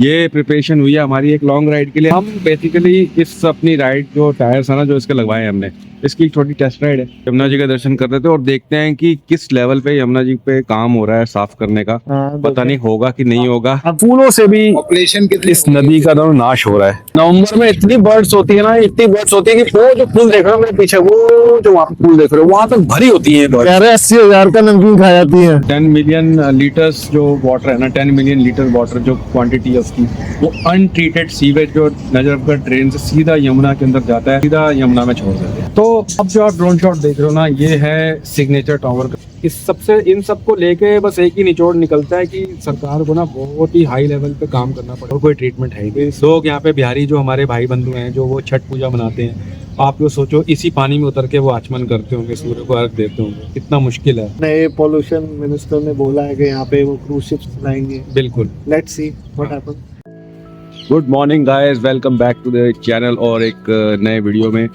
ये प्रिपरेशन हुई है हमारी एक लॉन्ग राइड के लिए। हम बेसिकली इस अपनी राइड जो टायर्स है ना जो इसके लगवाए हैं हमने, इसकी एक छोटी टेस्ट राइड है। यमुना जी का दर्शन कर रहे थे और देखते हैं कि किस लेवल पे यमुना जी पे काम हो रहा है साफ करने का। पता नहीं होगा कि नहीं होगा। फूलों से भी पॉपुलेशन कितनी इस नदी का दोनों नाश हो रहा है। नवंबर में इतनी बर्ड्स होती है ना, इतनी बर्ड्स होती है कि वो जो फूल देख रहे हो मेरे पीछे, वो जो वहाँ फूल देख रहे हो वहां तक भरी होती है बर्ड्स। 80,000 का नमकीन खा जाती है। 10 मिलियन लीटर्स जो वाटर है ना, 10 मिलियन लीटर वाटर जो क्वांटिटी है उसकी, वो अनट्रीटेड सीवेज जो नजरगढ़ ड्रेन से सीधा यमुना के अंदर जाता है, सीधा यमुना में छोड़ देते हैं। तो अब जो आप ड्रोन शॉट देख रहे हो ना, ये है सिग्नेचर टावर का। इस सबसे इन सबको लेके बस एक ही निचोड़ निकलता है कि सरकार को ना बहुत ही हाई लेवल पे काम करना पड़ेगा और कोई ट्रीटमेंट है ही। लोग यहाँ पे बिहारी जो हमारे भाई बंधु हैं, जो वो छठ पूजा मनाते हैं, आप लोग सोचो इसी पानी में उतर के वो आचमन करते होंगे, सूर्य को अर्घ देते होंगे, कितना मुश्किल है। नए पोल्यूशन मिनिस्टर ने बोला है कि यहाँ पे वो क्रूज शिप्स लाएंगे। बिल्कुल। Let's see what happens. Good morning guys, welcome back to the channel और एक नए वीडियो में।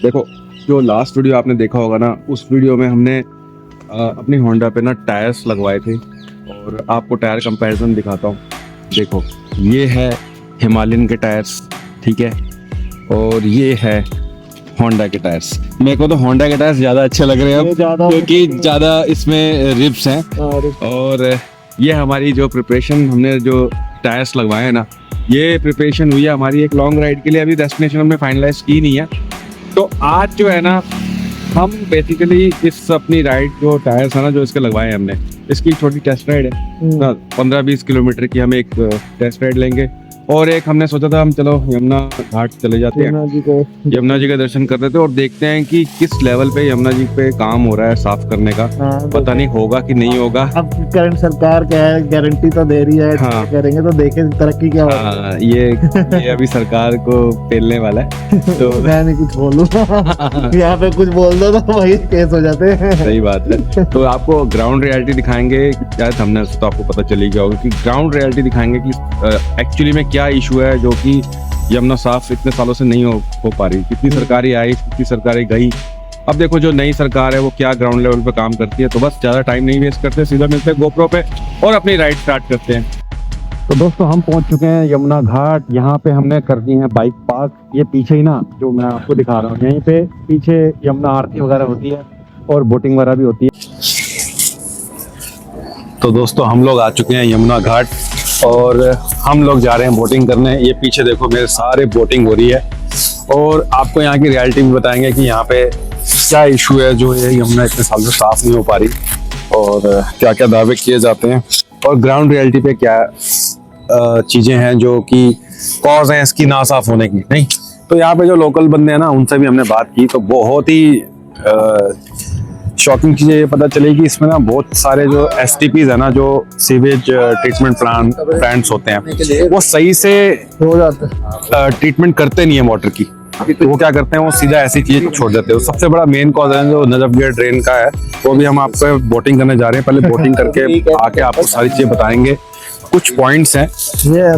देखो, जो लास्ट वीडियो आपने देखा होगा ना, उस वीडियो में हमने अपनी होंडा पे ना टायर्स लगवाए थे और आपको टायर कंपैरिजन दिखाता हूँ। देखो, ये है हिमालयन के टायर्स, ठीक है, और ये है होंडा के टायर्स। मेरे को तो होंडा के टायर्स ज़्यादा अच्छे लग रहे हैं अब, क्योंकि ज़्यादा इसमें रिब्स हैं। और ये हमारी जो प्रिपरेशन हमने जो टायर्स लगवाए हैं ना, ये प्रिपरेशन हुई है हमारी एक लॉन्ग राइड के लिए। अभी डेस्टिनेशन हमने फाइनलाइज की नहीं है। तो आज जो है ना, हम बेसिकली इस अपनी राइड जो टायर्स है ना जो इसके लगवाए हैं हमने, इसकी एक छोटी टेस्ट राइड है। 15-20 किलोमीटर की हम एक टेस्ट राइड लेंगे और एक हमने सोचा था हम चलो यमुना घाट चले जाते हैं, यमुना जी का दर्शन कर रहे थे और देखते हैं कि किस लेवल पे यमुना जी पे काम हो रहा है साफ करने का। पता नहीं होगा कि नहीं होगा। अब करंट सरकार क्या है, गारंटी तो दे रही है। हाँ। करेंगे तो देखें तरक्की क्या होगी। ये अभी सरकार को पेलने वाला है। तो मैं नहीं कुछ बोलूँ। यहाँ पे कुछ बोल दो तो वही केस हो जाते हैं। सही बात है। तो आपको ग्राउंड रियलिटी दिखाएंगे, शायद हमने तो आपको पता चली गया होगा कि ग्राउंड रियलिटी दिखाएंगे कि एक्चुअली में क्या इशू है जो कि यमुना साफ इतने सालों से नहीं हो पा रही। कितनी सरकारें आई, कितनी सरकारें गई। अब देखो जो नई सरकार है वो क्या ग्राउंड लेवल पे काम करती है। तो बस ज़्यादा टाइम नहीं वेस्ट करते, सीधा मिलते हैं गोप्रो पे और अपनी राइड स्टार्ट करते हैं। तो दोस्तों, हम पहुंच चुके हैं यमुना घाट। यहाँ पे हमने कर दी है बाइक पार्क। ये पीछे ही ना जो मैं आपको दिखा रहा हूँ, यहीं पे पीछे यमुना आरती वगैरह होती है और बोटिंग वगैरह भी होती है। तो दोस्तों, हम लोग आ चुके हैं यमुना घाट और हम लोग जा रहे हैं बोटिंग करने। ये पीछे देखो मेरे सारे बोटिंग हो रही है और आपको यहाँ की रियलिटी भी बताएंगे कि यहाँ पे क्या इशू है जो ये यमुना इतने साल से साफ नहीं हो पा रही और क्या क्या दावे किए जाते हैं और ग्राउंड रियलिटी पे क्या चीज़ें हैं जो कि कॉज हैं इसकी ना साफ होने की। नहीं तो यहाँ पे जो लोकल बंदे हैं ना, उनसे भी हमने बात की तो बहुत ही शॉकिंग चीज़ ये पता चली कि इसमें ना बहुत सारे जो STPs है ना, जो सीवेज ट्रीटमेंट प्लांट्स होते हैं, वो सही से हो जाता है। ट्रीटमेंट करते नहीं है वाटर की। तो वो क्या करते हैं, वो सीधा ऐसी चीज छोड़ देते हैं। सबसे बड़ा मेन कॉज है जो नजफगढ़ ड्रेन का है, वो भी हम आपको बोटिंग करने जा रहे हैं। पहले बोटिंग करके आके आपको सारी चीजें बताएंगे। कुछ पॉइंट्स हैं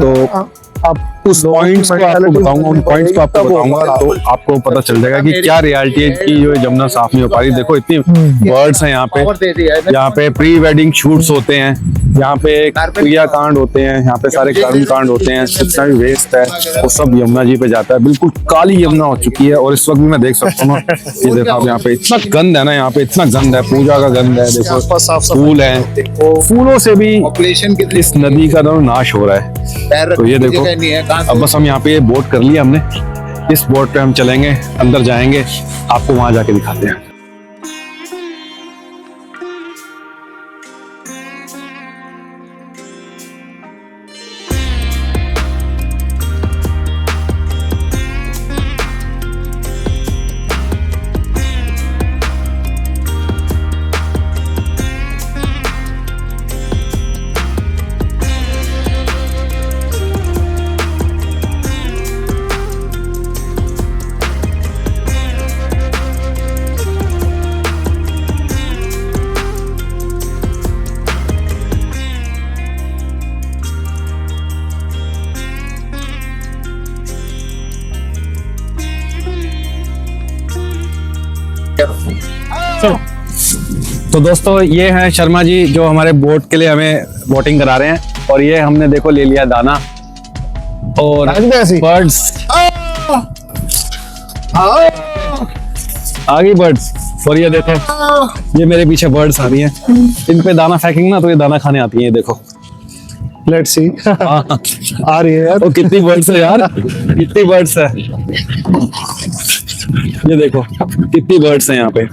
तो अब उस पॉइंट्स को आपको बताऊंगा, उन पॉइंट्स को आपको बताऊंगा तो आपको पता चल जाएगा कि क्या रियलिटी है कि जो यमुना साफ नहीं हो पा रही। देखो इतनी बर्ड्स हैं यहाँ पे प्री वेडिंग शूट्स होते हैं, यहाँ पे क्रिया कांड होते हैं, यहाँ पे सारे कर्म कांड होते हैं। जितना भी वेस्ट है वो सब यमुना जी पे जाता है। बिल्कुल काली यमुना हो चुकी है और इस वक्त भी मैं देख सकता हूँ ये देखो आप, यहाँ पे इतना गंद है ना, यहाँ पे इतना गंद है, पूजा का गंद है। देखो फूल है, फूलों से भी पॉपुलेशन कितनी इस नदी का दोनों नाश हो रहा है। तो ये देखो, अब बस हम यहाँ पे बोट कर लिया हमने। इस बोट पे हम चलेंगे, अंदर जाएंगे, आपको वहां जाके दिखाते हैं। तो दोस्तों, ये हैं शर्मा जी जो हमारे बोट के लिए हमें बोटिंग करा रहे हैं और ये हमने देखो ले लिया दाना और ऐसी बर्ड्स आ गई बर्ड्स। और ये देखो, ये मेरे पीछे बर्ड्स आ रही हैं। इन पे दाना फेंकेंगे ना तो ये दाना खाने आती हैं। ये देखो, लेट्स सी हाँ, आ रही है यार। तो कितनी बर्ड्स है यार, कितनी बर्ड्स है। ये देखो कितनी बर्ड्स हैं यहाँ पे।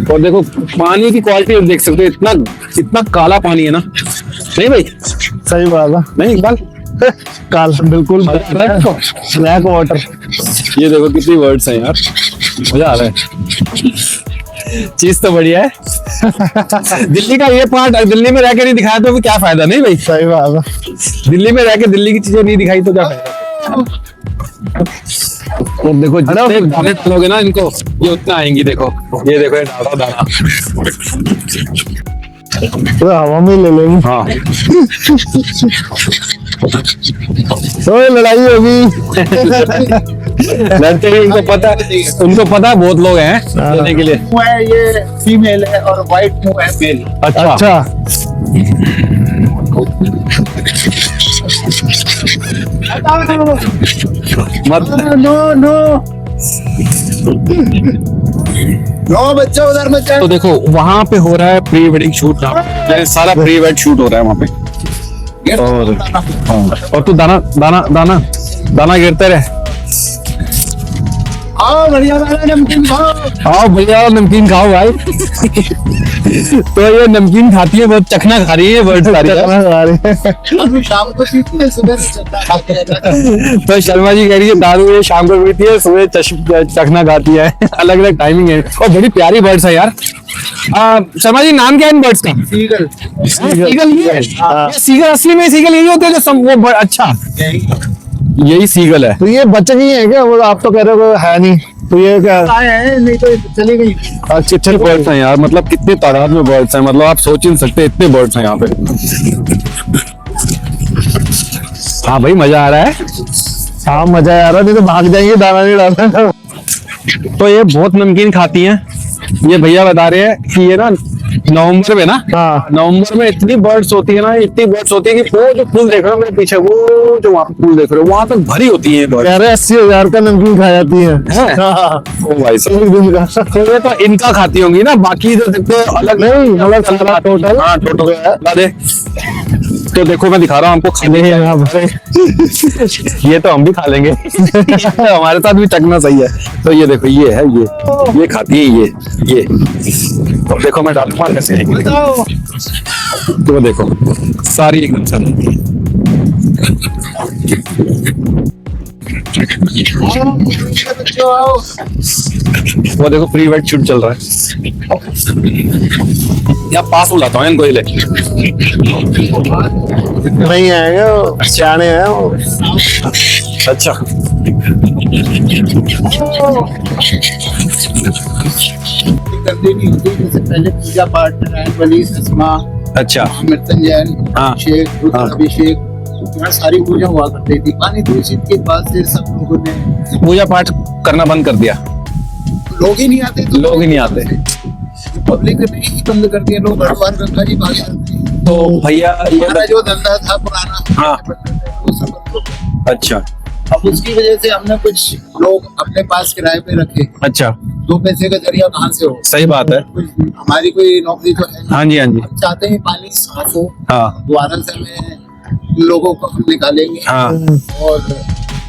और देखो पानी की क्वालिटी देख सकते हो, इतना इतना काला पानी है ना। नहीं भाई, सही बात है। नहीं इकबाल, काल बिल्कुल देखो ब्लैक वाटर। ये देखो कितनी वर्ड्स हैं यार, मजा आ रहा है। चीज तो बढ़िया है। दिल्ली का ये पार्ट दिल्ली में रह के नहीं दिखाया तो भी क्या फायदा। नहीं भाई, सही बात है। दिल्ली में रह के दिल्ली की चीजें नहीं दिखाई तो क्या फायदा। और देखो जितने दाने डालोगे ना इनको, ये उतना आएंगी। देखो ये देखो, ये डाला दाना। तो हवा में ले लेंगे। हाँ, तो लड़ाई होगी। लड़ते हैं, उनको पता है बहुत लोग हैं लेने के लिए। मुंह है ये फीमेल है और व्हाइट मुंह है मेल। अच्छा, अच्छा मत नो नो नो बच्चा उधर बच्चा। तो देखो वहां पे हो रहा है प्री वेडिंग शूट। सारा प्री वेड शूट हो रहा है वहां पे। और तू दाना दाना दाना दाना गिरते रहे। आओ बढ़िया वाला नमकीन खाओ। आओ भैया नमकीन खाओ भाई। तो ये नमकीन खाती है, बहुत चखना खा रही है बर्ड सारी। अभी शाम को पीती है, सुबह से चलता खाते हैं। तो शर्मा जी कह रही है दारू ये शाम को पीती है, सुबह चखना खाती है। अलग अलग टाइमिंग है और बड़ी प्यारी बर्ड्स है यार। शर्मा जी नाम क्या है इन बर्ड्स का? सीगल। सीगल ये है? ये सीगल असली में सीगल यही होते हैं जो वो अच्छा यही सीगल है। तो ये बच्चे नहीं है क्या? वो आप तो कह रहे हो है नहीं, तो ये क्या? आए हैं नहीं तो चली गई। अच्छे बर्ड्स हैं यार, मतलब कितने तादाद में बर्ड्स हैं, मतलब आप सोच ही नहीं सकते इतने बर्ड्स हैं यहाँ पे। हाँ भाई मजा आ रहा है। हाँ मजा आ रहा, नहीं तो भाग जाएंगे दाना नहीं डालना। तो ये बहुत नमकीन खाती हैं। ये भैया बता रहे हैं कि ये ना नवंबर में ना, हाँ नवंबर में इतनी बर्ड्स होती है ना, इतनी बर्ड्स होती है कि वो जो फूल देख रहे हो मेरे पीछे, वो जो वहाँ फूल देख रहे हो वहां तक भरी होती है बर्ड्स। कह रहे 80,000 का नमकीन खा जाती है। हैं? हाँ, ओ भाई साहब, एक दिन का। तो ये तो इनका खाती होंगी ना, बाकी इधर देखते हो अलग नहीं, मतलब टोटल। हाँ टोटल ला दे। तो देखो मैं दिखा रहा हूँ आपको खाने हैं यहाँ पे। ये तो हम भी खा लेंगे। हमारे साथ भी चखना सही है। तो ये देखो ये है, ये खाती है ये। तो देखो मैं डालूंगा कैसे है। तो देखो सारी एकदम सारी। बच्चों आओ। वो देखो प्री वेड शूट चल रहा है। या पास बुलाता हूँ इनको, ये ले। नहीं आएगा, सियाने हैं वो। अच्छा करती नहीं होती, जैसे पहले पूजा पाठ नारायण बलि सस्मा अच्छा मृत्युंजय हाँ। अभिषेक रुद्राभिषेक, यहाँ सारी पूजा हुआ करती थी। पानी दूषित के बाद से सब लोगों ने, पूजा पाठ करना बंद कर दिया, लोग ही नहीं आते। लोग ही नहीं आते। पब्लिक ने ही बंद कर दिया। लोग हरिद्वार गंगा जी भाग जाते हैं। तो भैया ये हमारा जो धंधा था पुराना, हाँ। वो सब बंद हो गया। अच्छा अब उसकी वजह से हमने कुछ लोग अपने पास किराए पे रखे। अच्छा, 2 पैसे का जरिया कहाँ से हो? सही बात है। हमारी कोई नौकरी तो है नहीं। हाँ जी हाँ जी हम चाहते हैं पानी साफ हो, हाँ दोबारा से हमें लोगों को हम निकालेंगे हाँ और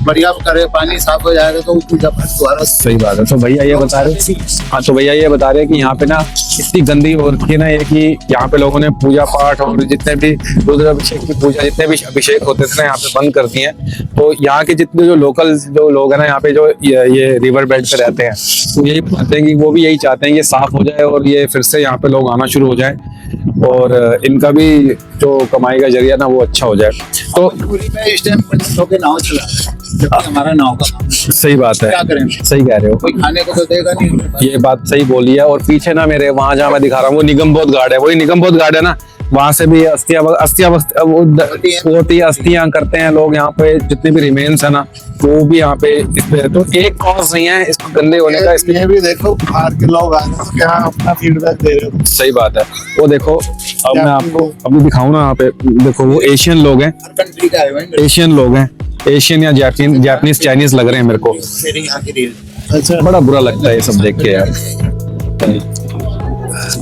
बढ़िया करे, पानी साफ हो जाएगा तो पूजा पाठ दोबारा से। सही बात है। तो भैया ये बता रहे, हाँ तो भैया ये बता रहे हैं कि यहाँ पे ना इतनी गंदगी हो रखी है ना, ये कि यहाँ पे लोगों ने पूजा पाठ और जितने भी रुद्राभिषेक की पूजा, जितने भी अभिषेक होते थे ना यहाँ पे बंद कर दिए हैं। तो यहाँ के जितने जो लोकल जो लोग हैं ना यहाँ पे जो ये रिवर बेल्ट पे रहते हैं, तो यही चाहते हैं कि वो भी यही चाहते हैं कि साफ हो जाए और ये फिर से यहाँ पे लोग आना शुरू हो जाए और इनका भी जो कमाई का जरिया ना वो अच्छा हो जाए। तो पूरी में इस टाइम के नाव चला रहा है, जबकि हमारा नाव का काम है। सही बात है, क्या करें? सही कह रहे हो, कोई खाने को तो देगा नहीं। ये बात सही बोली है। और पीछे ना मेरे वहां जहाँ मैं दिखा रहा हूँ वो निगम बोध घाट है, वही निगम बोध घाट है ना, वहां से भी अस्थियां होती है, अस्थियां करते हैं लोग यहाँ पे, जितने भी रिमेन्स है ना वो भी यहाँ पे इस पे। तो एक कॉज नहीं है इसको गंदे होने का, इसलिए ये भी देखो बाहर के लोग आ रहे हैं, क्या अपना फीडबैक दे रहे हो। सही बात है। वो देखो अब मैं आपको अभी दिखाऊं ना, यहाँ पे देखो वो एशियन लोग हैं, हर कंट्री का है भाई। एशियन लोग हैं एशियन या जापानीज चाइनीज लग रहे हैं मेरे को। मेरे यहाँ की रेल। अच्छा बड़ा बुरा लगता है ये सब देख के यार।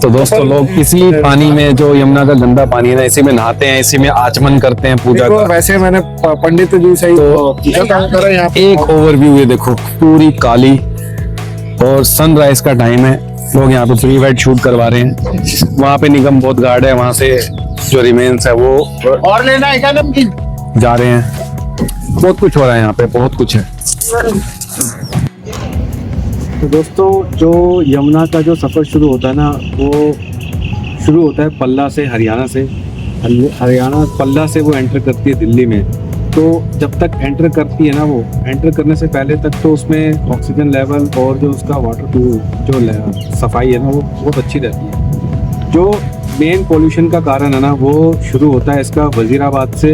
तो दोस्तों लोग इसी पानी में, जो यमुना का गंदा पानी है ना, इसी में नहाते हैं, इसी में आचमन करते हैं पूजा देखो, का। वैसे मैंने पंडित जी से ही पूजा काम करा यहाँ पे। एक ओवरव्यू ये देखो, पूरी काली, और सनराइज का टाइम है, लोग यहाँ पे प्री वाइट शूट करवा रहे हैं। वहाँ पे निगम बोध गार्ड है, वहाँ से जो रिमेन्स है वो और लेना है क्या नमकीन? जा रहे हैं। बहुत कुछ हो रहा है यहाँ पे, बहुत कुछ है। तो दोस्तों जो यमुना का जो सफ़र शुरू होता है ना, वो शुरू होता है पल्ला से, हरियाणा से। हरियाणा पल्ला से वो एंटर करती है दिल्ली में। तो जब तक एंटर करती है ना, वो एंटर करने से पहले तक तो उसमें ऑक्सीजन लेवल और जो उसका वाटर जो सफाई है ना, वो बहुत अच्छी रहती है। जो मेन पोल्यूशन का कारण है ना, वो शुरू होता है इसका वजीराबाद से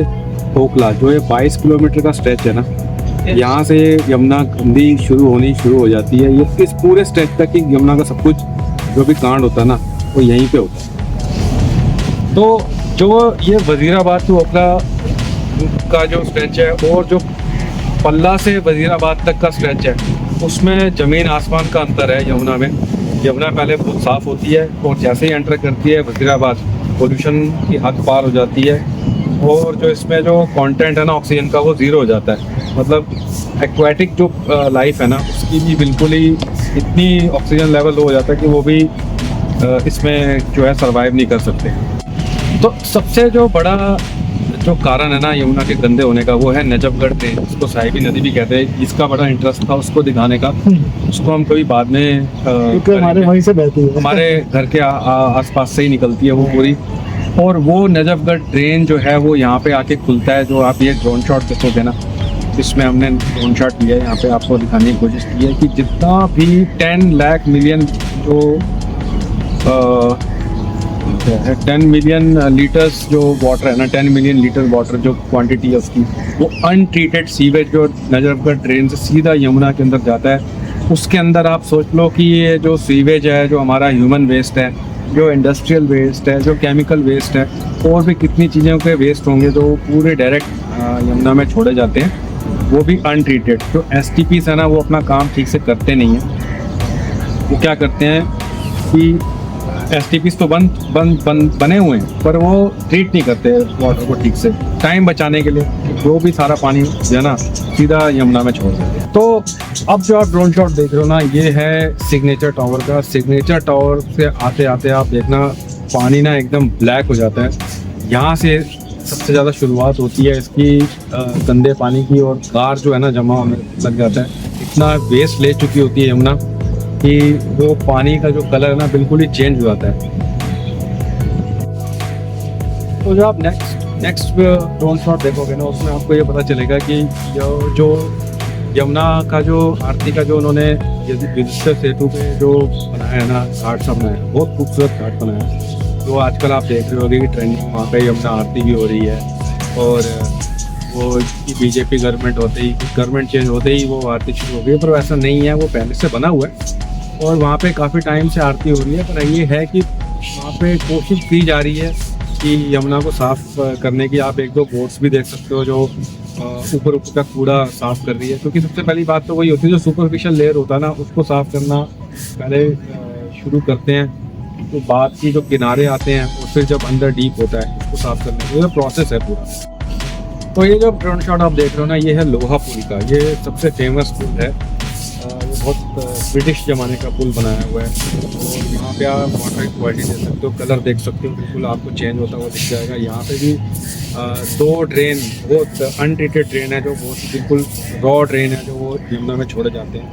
ओखला, जो ये 22 किलोमीटर का स्ट्रेच है ना, यहाँ से यमुना गंदी शुरू हो जाती है। ये इस पूरे स्ट्रेच तक ही यमुना का सब कुछ जो भी कांड होता है ना, वो यहीं पे होता है। तो जो ये वजीराबाद टू ओखला का जो स्ट्रेच है, और जो पल्ला से वजीराबाद तक का स्ट्रेच है, उसमें ज़मीन आसमान का अंतर है। यमुना में यमुना पहले बहुत साफ़ होती है, और जैसे ही एंटर करती है वजीराबाद, पोल्यूशन की हद पार हो जाती है, और जो इसमें जो कंटेंट है ना ऑक्सीजन का, वो ज़ीरो हो जाता है। मतलब एक्वाटिक जो लाइफ है ना, उसकी भी बिल्कुल ही इतनी ऑक्सीजन लेवल लो हो जाता है कि वो भी इसमें जो है सर्वाइव नहीं कर सकते। तो सबसे जो बड़ा जो कारण है ना यमुना के गंदे होने का, वो है नजफगढ़ ट्रेन, उसको साहिबी नदी भी कहते हैं। इसका बड़ा इंटरेस्ट था उसको दिखाने का, उसको हम कभी बाद में क्योंकि हमारे वहीं से बहती है। हमारे घर के आसपास से ही निकलती है वो पूरी। और वो नजफगढ़ ट्रेन जो है वो यहाँ पे आके खुलता है। जो आप ये ड्रोन शॉट देखोगे ना, इसमें हमने ड्रोन शॉट लिया है, यहाँ पे आपको दिखाने की कोशिश की है कि जितना भी 10 लाख मिलियन जो 10 मिलियन लीटर्स जो वाटर है ना, 10 मिलियन लीटर वाटर जो क्वांटिटी है उसकी, वो अनट्रीटेड सीवेज जो नजफगढ़ ट्रेन से सीधा यमुना के अंदर जाता है। उसके अंदर आप सोच लो कि ये जो सीवेज है, जो हमारा ह्यूमन वेस्ट है, जो इंडस्ट्रियल वेस्ट है, जो केमिकल वेस्ट है, और भी कितनी चीज़ों के वेस्ट होंगे जो पूरे डायरेक्ट यमुना में छोड़े जाते हैं, वो भी अनट्रीटेड। जो STPs है ना, वो अपना काम ठीक से करते नहीं हैं। वो क्या करते हैं कि STPs तो बने हुए हैं, पर वो ट्रीट नहीं करते वाटर को ठीक से, टाइम बचाने के लिए जो भी सारा पानी जो है ना सीधा यमुना में छोड़ देते हैं। तो अब जो आप ड्रोन शॉट देख रहे हो ना, ये है सिग्नेचर टावर का। सिग्नेचर टावर से आते आते आप देखना पानी ना एकदम ब्लैक हो जाता है। यहाँ से सबसे ज़्यादा शुरुआत होती है इसकी गंदे पानी की, और कार जो है ना जमा होने लग जाता है। इतना वेस्ट ले चुकी होती है यमुना कि वो पानी का जो कलर है ना बिल्कुल ही चेंज हो जाता है। तो जो आप नेक्स्ट ड्रोन शॉट देखोगे ना, उसमें आपको ये पता चलेगा कि जो यमुना का जो आरती का जो उन्होंने युधिष्ठिर सेतु पे जो बनाया है ना, घाट सा बनाया है, बहुत खूबसूरत घाट बनाया है। तो आजकल आप देख रहे होगे कि ट्रेंडिंग वहाँ पे यमुना आरती भी हो रही है, और वो BJP गवर्नमेंट चेंज होते ही वो आरती शुरू हो गई, पर वैसा नहीं है, वो पहले से बना हुआ है और वहाँ पे काफ़ी टाइम से आरती हो रही है। पर ये है कि वहाँ पे कोशिश की जा रही है कि यमुना को साफ़ करने की। आप 1-2 बोट्स भी देख सकते हो जो ऊपर का कूड़ा साफ़ कर रही है, क्योंकि सबसे पहली बात तो वही होती है, जो सुपरफिशियल लेयर होता है ना, उसको साफ़ करना पहले शुरू करते हैं। तो बाद की जो किनारे आते हैं, और फिर जब अंदर डीप होता है उसको साफ़ करने का, ये प्रोसेस है पूरा। तो ये जो ड्रोन शॉट आप देख रहे हो ना, ये है लोहा पुल का। ये सबसे फेमस पुल है, ये बहुत ब्रिटिश ज़माने का पुल बनाया हुआ है। और यहाँ पे आप वाटर की क्वालिटी देख सकते हो, कलर देख सकते हो, बिल्कुल आपको चेंज होता हुआ दिख जाएगा। यहाँ पे भी 2 ड्रेन, बहुत अनट्रीटेड ड्रेन है, जो बहुत बिल्कुल रॉ ड्रेन है, जो वो यमुना में छोड़े जाते हैं,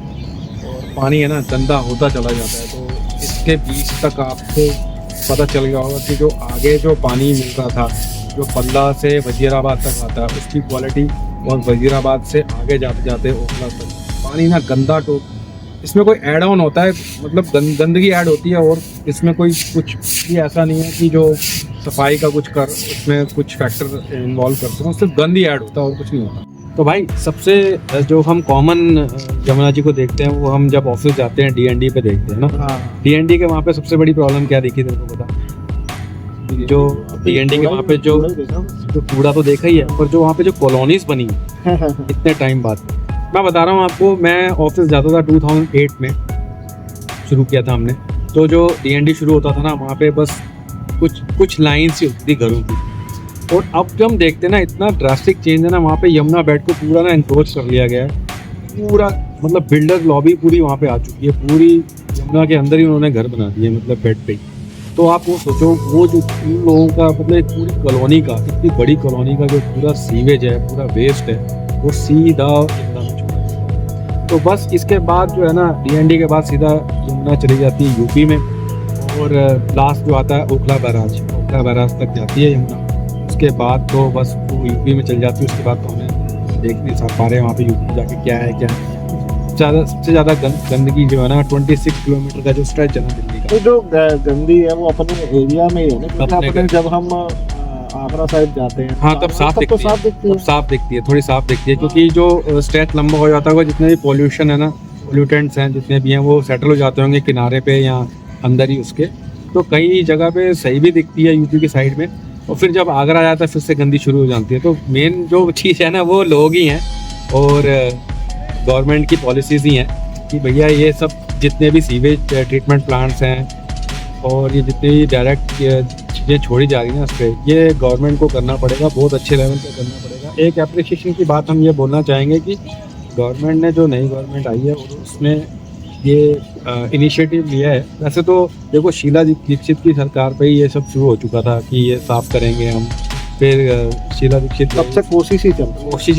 और पानी है ना गंदा होता चला जाता है। तो इसके बीच तक आपको पता चल गया होगा कि जो आगे जो पानी मिल रहा था, जो पल्ला से वजीराबाद तक आता है, उसकी क्वालिटी, और वजीराबाद से आगे जाते जाते ओखला तक पानी ना गंदा। तो इसमें कोई ऐड ऑन होता है, मतलब गंदगी ऐड होती है, और इसमें कोई कुछ भी ऐसा नहीं है कि जो सफाई का कुछ उसमें कुछ फैक्टर इन्वॉल्व करते हैं, सिर्फ गंद ही ऐड होता है और कुछ नहीं होता। तो भाई सबसे जो हम कॉमन यमुना जी को देखते हैं, वो हम जब ऑफिस जाते हैं DND पे देखते हैं ना। DND के वहाँ पे सबसे बड़ी प्रॉब्लम क्या दिखी तेरे को पता? जो DND के वहाँ पे जो कूड़ा तो देखा ही है, पर जो वहाँ पे जो कॉलोनीज बनी है इतने टाइम बाद। मैं बता रहा हूँ आपको, मैं ऑफिस जाता था 2008 में, शुरू किया था हमने। तो जो DND शुरू होता था ना, वहाँ पे बस कुछ लाइन्स ही होती थी घरों की। और अब जो हम देखते हैं ना, इतना ड्रास्टिक चेंज है ना, वहाँ पे यमुना बेड को पूरा ना एनक्रोच कर लिया गया है पूरा। मतलब बिल्डर लॉबी पूरी वहाँ पे आ चुकी है, पूरी यमुना के अंदर ही उन्होंने घर बना दिए, मतलब बेड पे ही। तो आप वो सोचो, वो जो इन लोगों का मतलब एक पूरी कॉलोनी का, इतनी बड़ी कॉलोनी का जो पूरा सीवेज है, पूरा वेस्ट है, वो सीधा यमुना में छोड़ा। तो बस इसके बाद जो है ना, DND के बाद सीधा यमुना चली जाती है यूपी में, और लास्ट जो आता है ओखला बैराज तक जाती है यमुना। उसके बाद तो बस वो यूपी में चल जाती है। उसके बाद तो हमें देख नहीं पा रहे वहाँ पे यूपी जाके क्या है क्या है। सबसे ज़्यादा गंदगी जो है ना, 26 किलोमीटर का जो स्ट्रेच है ना दिल्ली का, तो जो गंदी है वो अपने एरिया में ही है ना, क्योंकि अपने जब हम आगरा साइड जाते हैं, हाँ, तब साफ दिखती है, तब साफ दिखती है, थोड़ी साफ दिखती है, क्योंकि जो स्ट्रेच लंबा हो जाता है, जितने भी पॉल्यूशन है ना, पोल्यूटेंट्स हैं जितने भी हैं, वो सेटल हो जाते होंगे किनारे पे या अंदर ही उसके। तो कई जगह पे सही भी दिखती है यूपी की साइड में, और फिर जब आगरा जाता है फिर से गंदी शुरू हो जाती है। तो मेन जो चीज़ है ना, वो लोग ही हैं और गवर्नमेंट की पॉलिसीज़ ही हैं कि भैया ये सब जितने भी सीवेज ट्रीटमेंट प्लांट्स हैं और ये जितनी भी डायरेक्ट चीज़ें छोड़ी जा रही हैं उस पर, ये गवर्नमेंट को करना पड़ेगा, बहुत अच्छे लेवल पे करना पड़ेगा। एक एप्रिसिएशन की बात हम ये बोलना चाहेंगे कि गवर्नमेंट ने, जो नई गवर्नमेंट आई है, उसने ये इनिशिएटिव लिया है। वैसे तो देखो, शीला दीक्षित की सरकार पे ही ये सब शुरू हो चुका था कि ये साफ़ करेंगे हम। फिर शीला दीक्षित तब से कोशिश ही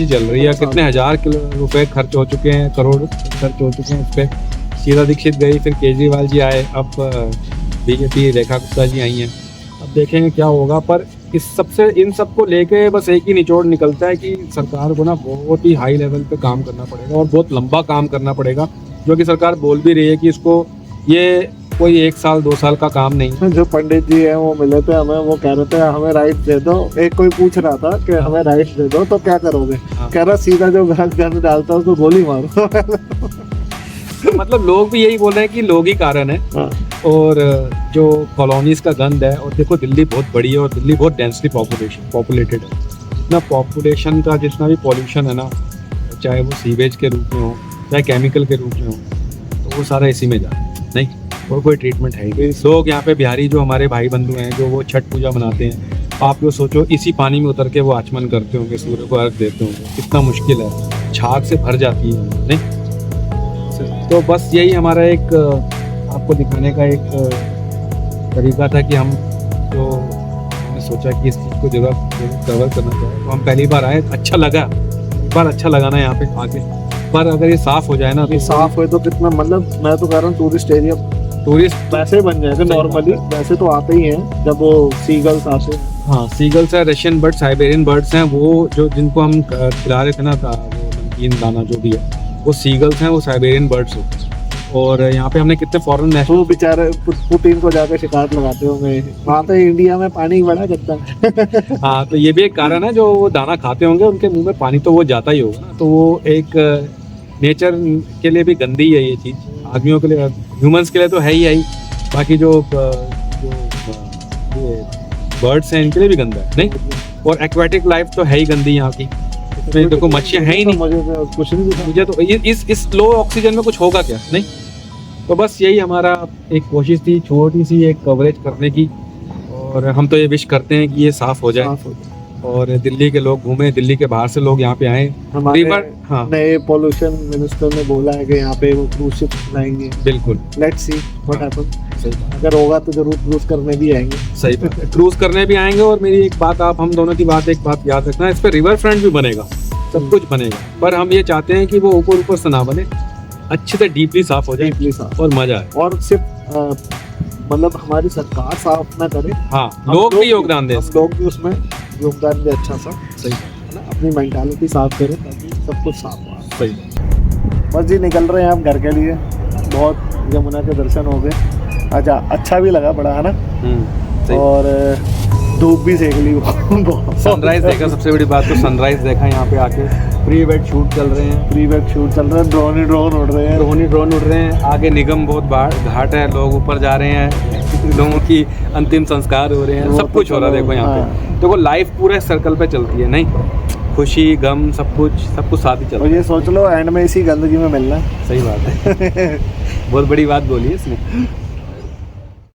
चल रही है। कितने हज़ार रुपए खर्च हो चुके हैं, करोड़ खर्च हो चुके हैं इस पर। शीला दीक्षित गई, फिर केजरीवाल जी आए, अब बीजेपी रेखा गुप्ता जी आई हैं। अब देखेंगे क्या होगा, पर इन सब को लेके बस एक ही निचोड़ निकलता है कि सरकार को ना बहुत ही हाई लेवल पे काम करना पड़ेगा और बहुत लंबा काम करना पड़ेगा, जो कि सरकार बोल भी रही है कि इसको, ये कोई 1 साल 2 साल का काम नहीं है। जो पंडित जी हैं वो मिले थे हमें, वो कह रहे थे हमें राइट दे दो। एक कोई पूछ रहा था कि हमें राइट दे दो तो क्या करोगे, कह रहा सीधा जो गंद डालता है उसको गोली मारो। मतलब लोग भी यही बोल रहे हैं कि लोग ही कारण है। और जो कॉलोनीज का गंद है, और देखो दिल्ली बहुत बड़ी है और दिल्ली बहुत डेंसली पॉपुलेटेड है। जितना पॉपुलेशन का जितना भी पॉल्यूशन है ना, चाहे वो सीवेज के रूप में हो, चाहे केमिकल के रूप में हो, तो वो सारा इसी में जा रहा है। नहीं, और कोई ट्रीटमेंट है ही। लोग यहाँ पे बिहारी जो हमारे भाई बंधु हैं, जो वो छठ पूजा मनाते हैं, आप लोग सोचो इसी पानी में उतर के वो आचमन करते होंगे, सूर्य को अर्घ देते होंगे, कितना मुश्किल है, झाग से भर जाती है। नहीं, तो बस यही हमारा एक आपको दिखाने का एक तरीका था कि हमने सोचा कि इस चीज़ को जरूर कवर करना चाहिए। तो हम पहली बार आए, अच्छा लगा, एक बार अच्छा लगा ना यहाँ पे आके। पर अगर ये साफ हो जाए ना, तो साफ हो तो कितना, मतलब मैं तो कह रहा हूँ टूरिस्ट वैसे बन जाएगा। नॉर्मली वैसे तो आते ही हैं जब वो सीगल्स आते हैं। हाँ, सीगल्स है, रशियन बर्ड, साइबेरियन बर्ड्स हैं, वो जो जिनको हम खिला रहे थे ना, वो नमकीन दाना जो भी है, वो सीगल्स हैं, वो साइबेरियन बर्ड्स होते हैं। और यहाँ पे हमने कितने फॉरेन नेशनल, वो बेचारे पुतिन को जाकर शिकायत लगाते होंगे, वहाँ पे इंडिया में पानी बड़ा करता है। हाँ, तो ये भी एक कारण है, जो वो दाना खाते होंगे उनके मुंह में पानी तो वो जाता ही होगा ना। तो वो एक नेचर के लिए भी गंदी है ये चीज़, आदमियों के लिए, ह्यूमंस के लिए तो है ही। बाकी जो बर्ड्स हैं, इनके लिए भी गंदा है। नहीं, और एक्वेटिक लाइफ तो है ही गंदी यहाँ की। इसमें देखो मच्छियाँ है ही नहीं, कुछ नहीं। मुझे तो इस लो ऑक्सीजन में कुछ होगा क्या। नहीं, तो बस यही हमारा एक कोशिश थी, छोटी सी एक कवरेज करने की। और हम तो ये विश करते हैं कि ये साफ हो जाए और दिल्ली के लोग घूमें, दिल्ली के बाहर से लोग यहाँ पे आए। हमारे हाँ, नए पोल्यूशन मिनिस्टर ने बोला है कि यहाँ पे वो क्रूज शिप लाएंगे। बिल्कुल, लेट्स सी व्हाट हैपेंस। सही बात, अगर होगा तो जरूर क्रूज करने भी आएंगे। सही बात है, क्रूज करने भी आएंगे। और मेरी एक बात, आप हम दोनों की बात, एक बात याद रखना, इस पे रिवर फ्रंट भी बनेगा, सब कुछ बनेगा, पर हम ये चाहते हैं कि वो ऊपर से ना बने, अच्छे से डीपली साफ हो जाए और मजा आए। और सिर्फ मतलब हमारी सरकार साफ ना करे, हाँ, लोग भी योगदान दें, लोग भी उसमें योगदान दे अच्छा सा। सही, है ना, अपनी मेंटालिटी साफ करें ताकि सब कुछ साफ हो। सही। बस जी निकल रहे हैं हम घर के लिए। बहुत यमुना के दर्शन हो गए, अच्छा भी लगा बड़ा, है ना। और धूप भी सेक ली। सनराइज देखा, सबसे बड़ी बात तो सनराइज देखा यहाँ पे आके। प्री वेड शूट चल रहे हैं, प्री वेड शूट चल रहा है, ड्रोन ही ड्रोन उड़ रहे हैं। ड्रोन उड़ रहे हैं, आगे निगम बहुत घाट है, लोग ऊपर जा रहे हैं, लोगों की अंतिम संस्कार हो रहे हैं, वो सब तो कुछ हो रहा है। देखो यहाँ पे देखो लाइफ पूरे सर्कल पे चलती है, नहीं खुशी गम सब कुछ साथ ही चलता और है। ये सोच लो एंड में इसी गंदगी में मिलना है। सही बात है बहुत बड़ी बात बोली है इसने।